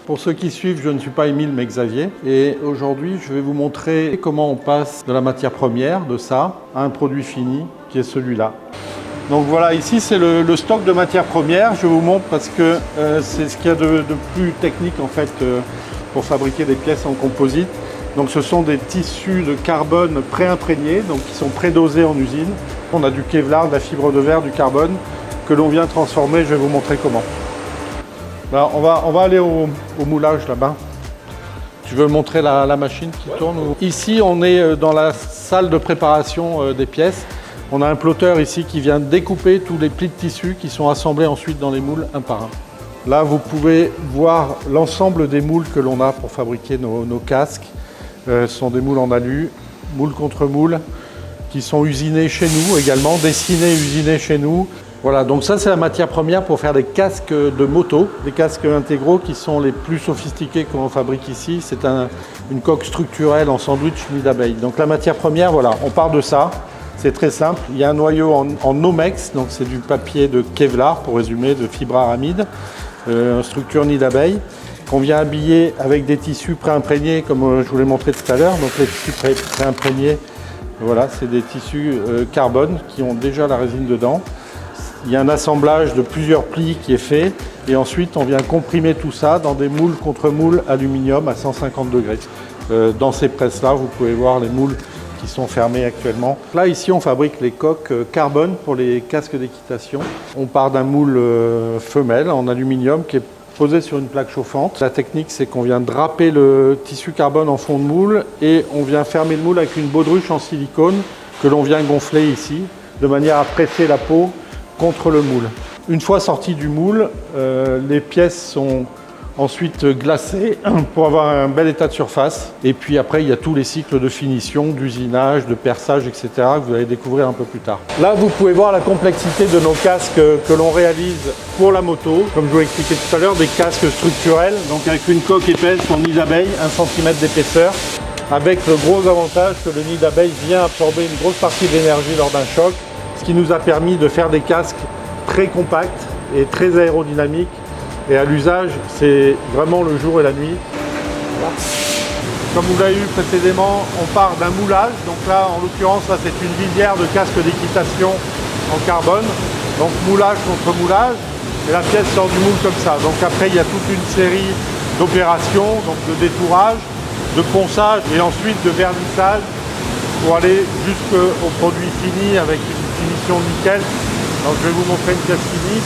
Pour ceux qui suivent, je ne suis pas Émile mais Xavier et aujourd'hui je vais vous montrer comment on passe de la matière première, de ça, à un produit fini qui est celui-là. Donc voilà, ici c'est le stock de matière première. Je vous montre parce que c'est ce qu'il y a de plus technique en fait pour fabriquer des pièces en composite. Donc ce sont des tissus de carbone pré-imprégnés, donc qui sont pré-dosés en usine. On a du Kevlar, de la fibre de verre, du carbone que l'on vient transformer. Je vais vous montrer comment. Alors, on va aller au moulage là-bas. Tu veux montrer la machine qui tourne? Ici, on est dans la salle de préparation des pièces. On a un plotteur ici qui vient découper tous les plis de tissu qui sont assemblés ensuite dans les moules un par un. Là, vous pouvez voir l'ensemble des moules que l'on a pour fabriquer nos casques. Ce sont des moules en alu, moule contre moule, qui sont usinés chez nous également, dessinés et usinés chez nous. Voilà, donc ça c'est la matière première pour faire des casques de moto, des casques intégraux qui sont les plus sophistiqués que l'on fabrique ici. C'est une coque structurelle en sandwich nid d'abeille. Donc la matière première, voilà, on part de ça. C'est très simple. Il y a un noyau en Nomex, donc c'est du papier de Kevlar, pour résumer, de fibre aramide, structure nid d'abeille, qu'on vient habiller avec des tissus pré-imprégnés, comme je vous l'ai montré tout à l'heure. Donc les tissus pré-imprégnés, voilà, c'est des tissus carbone qui ont déjà la résine dedans. Il y a un assemblage de plusieurs plis qui est fait et ensuite on vient comprimer tout ça dans des moules contre moules aluminium à 150 degrés. Dans ces presses-là, vous pouvez voir les moules qui sont fermés actuellement. Là, ici, on fabrique les coques carbone pour les casques d'équitation. On part d'un moule femelle en aluminium qui est posé sur une plaque chauffante. La technique, c'est qu'on vient draper le tissu carbone en fond de moule et on vient fermer le moule avec une baudruche en silicone que l'on vient gonfler ici, de manière à presser la peau contre le moule. Une fois sorti du moule, les pièces sont ensuite glacées pour avoir un bel état de surface. Et puis après, il y a tous les cycles de finition, d'usinage, de perçage, etc. que vous allez découvrir un peu plus tard. Là, vous pouvez voir la complexité de nos casques que l'on réalise pour la moto. Comme je vous l'ai expliqué tout à l'heure, des casques structurels, donc avec une coque épaisse en nid d'abeille, 1 cm d'épaisseur, avec le gros avantage que le nid d'abeille vient absorber une grosse partie de l'énergie lors d'un choc, ce qui nous a permis de faire des casques très compacts et très aérodynamiques. Et à l'usage, c'est vraiment le jour et la nuit. Comme vous l'avez vu précédemment, on part d'un moulage. Donc là, en l'occurrence, là, c'est une visière de casque d'équitation en carbone. Donc moulage contre moulage. Et la pièce sort du moule comme ça. Donc après, il y a toute une série d'opérations, donc de détourage, de ponçage et ensuite de vernissage pour aller jusqu'au produit fini avec une finition nickel. Donc je vais vous montrer une pièce finie.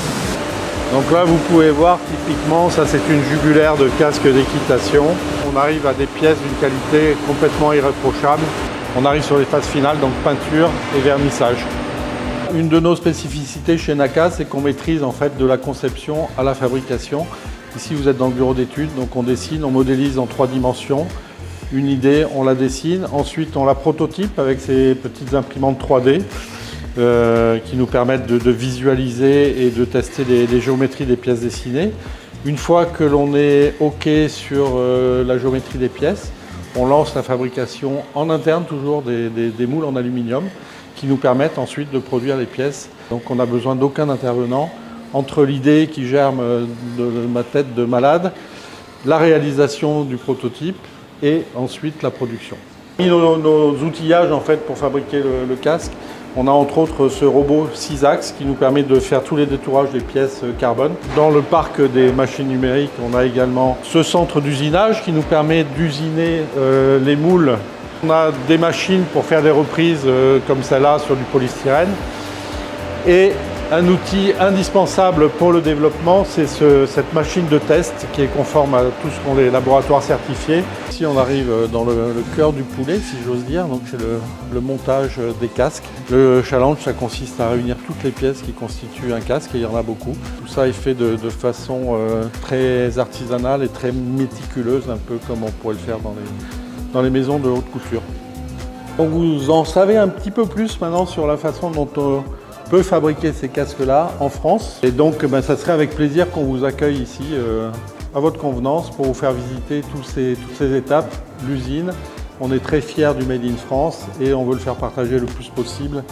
Donc là vous pouvez voir typiquement, ça c'est une jugulaire de casque d'équitation. On arrive à des pièces d'une qualité complètement irréprochable. On arrive sur les phases finales, donc peinture et vernissage. Une de nos spécificités chez NACA, c'est qu'on maîtrise en fait de la conception à la fabrication. Ici vous êtes dans le bureau d'études, donc on dessine, on modélise en 3 dimensions. Une idée, on la dessine, ensuite on la prototype avec ces petites imprimantes 3D qui nous permettent de visualiser et de tester les géométries des pièces dessinées. Une fois que l'on est OK sur la géométrie des pièces, on lance la fabrication en interne toujours des moules en aluminium qui nous permettent ensuite de produire les pièces. Donc on n'a besoin d'aucun intervenant entre l'idée qui germe de ma tête de malade, la réalisation du prototype et ensuite la production. Nos outillages en fait pour fabriquer le casque, on a entre autres ce robot 6 axes qui nous permet de faire tous les détourages des pièces carbone. Dans le parc des machines numériques, on a également ce centre d'usinage qui nous permet d'usiner les moules. On a des machines pour faire des reprises comme celle-là sur du polystyrène. Et un outil indispensable pour le développement, c'est cette machine de test qui est conforme à tout ce qu'ont les laboratoires certifiés. Ici, on arrive dans le cœur du poulet, si j'ose dire, donc c'est le montage des casques. Le challenge, ça consiste à réunir toutes les pièces qui constituent un casque, et il y en a beaucoup. Tout ça est fait de façon très artisanale et très méticuleuse, un peu comme on pourrait le faire dans les maisons de haute couture. Donc vous en savez un petit peu plus maintenant sur la façon dont on peut fabriquer ces casques-là en France. Et donc, ça serait avec plaisir qu'on vous accueille ici à votre convenance pour vous faire visiter toutes ces étapes, l'usine. On est très fiers du Made in France et on veut le faire partager le plus possible.